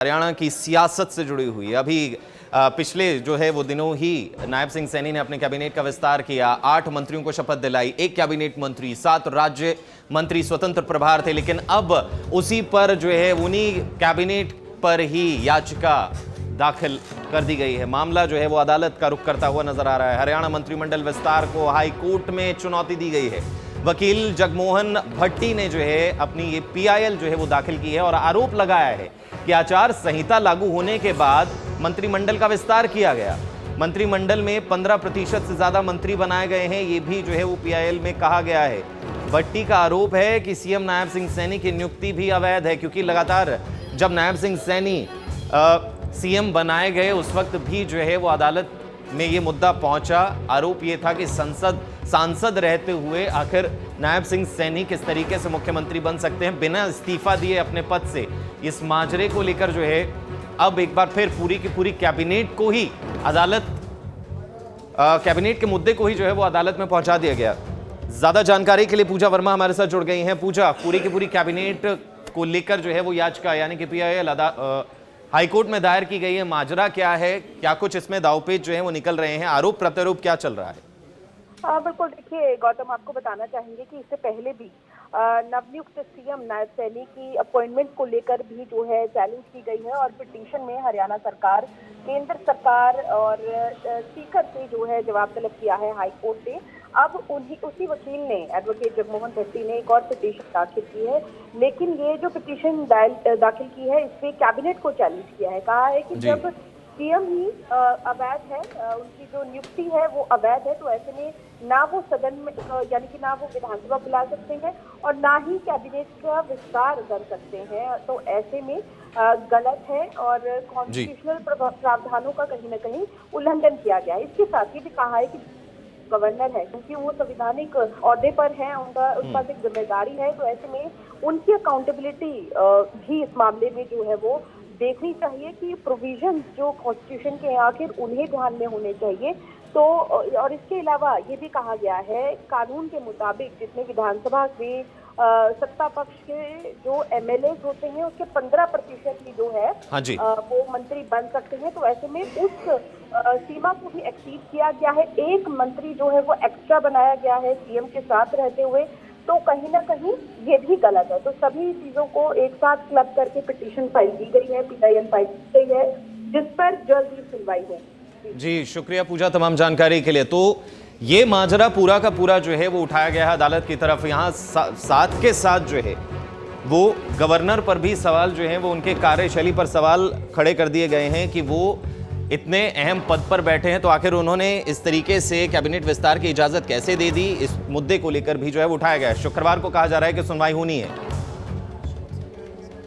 हरियाणा की सियासत से जुड़ी हुई। अभी पिछले जो है वो दिनों ही नायब सिंह सैनी ने अपने कैबिनेट का विस्तार किया। 8 मंत्रियों को शपथ दिलाई, 1 कैबिनेट मंत्री, 7 राज्य मंत्री स्वतंत्र प्रभार थे। लेकिन अब उसी पर जो है उन्हीं कैबिनेट पर ही याचिका दाखिल कर दी गई है। मामला जो है वो अदालत का रुख करता हुआ नजर आ रहा है। हरियाणा मंत्रिमंडल विस्तार को हाई कोर्ट में चुनौती दी गई है। वकील जगमोहन भट्टी ने जो है अपनी ये पीआईएल जो है वो दाखिल की है और आरोप लगाया है कि आचार संहिता लागू होने के बाद मंत्रिमंडल का विस्तार किया गया। मंत्रिमंडल में 15% से ज्यादा मंत्री बनाए गए हैं, ये भी जो है वो पीआईएल में कहा गया है। भट्टी का आरोप है कि सीएम नायब सिंह सैनी की नियुक्ति भी अवैध है, क्योंकि लगातार जब नायब सिंह सैनी सीएम बनाए गए उस वक्त भी जो है वो अदालत में ये मुद्दा पहुंचा। आरोप ये था कि सांसद रहते हुए आखिर नायब सिंह सैनी किस तरीके से मुख्यमंत्री बन सकते हैं बिना इस्तीफा दिए अपने पद से। इस माजरे को लेकर जो है अब एक बार फिर पूरी की पूरी कैबिनेट को ही कैबिनेट के मुद्दे को ही जो है वो अदालत में पहुंचा दिया गया। ज्यादा जानकारी के लिए पूजा वर्मा हमारे साथ जुड़ गई हैं। पूजा, पूरी की पूरी कैबिनेट को लेकर जो है वो याचिका यानी कि पीआईएल हाईकोर्ट में दायर की गई है, माजरा क्या है, क्या कुछ इसमें दावपेच जो है वो निकल रहे हैं, आरोप प्रत्यारोप क्या चल रहा है? बिल्कुल, देखिए गौतम, आपको बताना चाहेंगे कि इससे पहले भी नवनियुक्त सीएम नायब सैनी की अपॉइंटमेंट को लेकर भी जो है चैलेंज की गई है और पिटीशन में हरियाणा सरकार, केंद्र सरकार और स्पीकर से जो है जवाब तलब किया है हाई कोर्ट से। अब उसी वकील ने, एडवोकेट जगमोहन भट्टी ने एक और पिटीशन दाखिल की है, लेकिन ये जो पिटीशन दाखिल की है इसमें कैबिनेट को चैलेंज किया है। कहा है कि जब सीएम ही अवैध है, उनकी जो नियुक्ति है वो अवैध है, तो ऐसे में ना वो सदन में यानी कि ना वो विधानसभा बुला सकते हैं और ना ही कैबिनेट का विस्तार कर सकते हैं। तो ऐसे में गलत है और कॉन्स्टिट्यूशनल प्रावधानों का कहीं ना कहीं उल्लंघन किया गया है। इसके साथ ही भी कहा है कि गवर्नर है, क्योंकि वो संवैधानिक ओहदे पर हैं, उनका एक जिम्मेदारी है, तो ऐसे में उनकी अकाउंटेबिलिटी भी इस मामले में जो है वो देखनी चाहिए कि प्रोविजन जो कॉन्स्टिट्यूशन के आखिर उन्हें ध्यान में होने चाहिए। तो और इसके अलावा ये भी कहा गया है कानून के मुताबिक जितने विधानसभा के सत्ता पक्ष के जो एमएलए होते हैं उसके 15% ही जो है वो मंत्री बन सकते हैं। तो ऐसे में उस सीमा को भी एक्सीड किया गया है। एक मंत्री जो है वो एक्स्ट्रा बनाया गया है सीएम के साथ रहते हुए, तो कहीं ना कहीं ये भी गलत है। तो सभी चीजों को एक साथ क्लब करके पिटीशन फाइल की गई है, पीआईएल फाइल की गई है, जिस पर जल्द ही सुनवाई होगी। जी शुक्रिया पूजा तमाम जानकारी के लिए। तो ये माजरा पूरा का पूरा जो है वो उठाया गया है अदालत की तरफ। यहाँ साथ के साथ जो है वो गवर्नर पर भी सवाल जो है वो उनके कार्यशैली पर सवाल खड़े कर दिए गए हैं कि वो इतने अहम पद पर बैठे हैं तो आखिर उन्होंने इस तरीके से कैबिनेट विस्तार की इजाजत कैसे दे दी। इस मुद्दे को लेकर भी जो है वो उठाया गया है। शुक्रवार को कहा जा रहा है कि सुनवाई होनी है।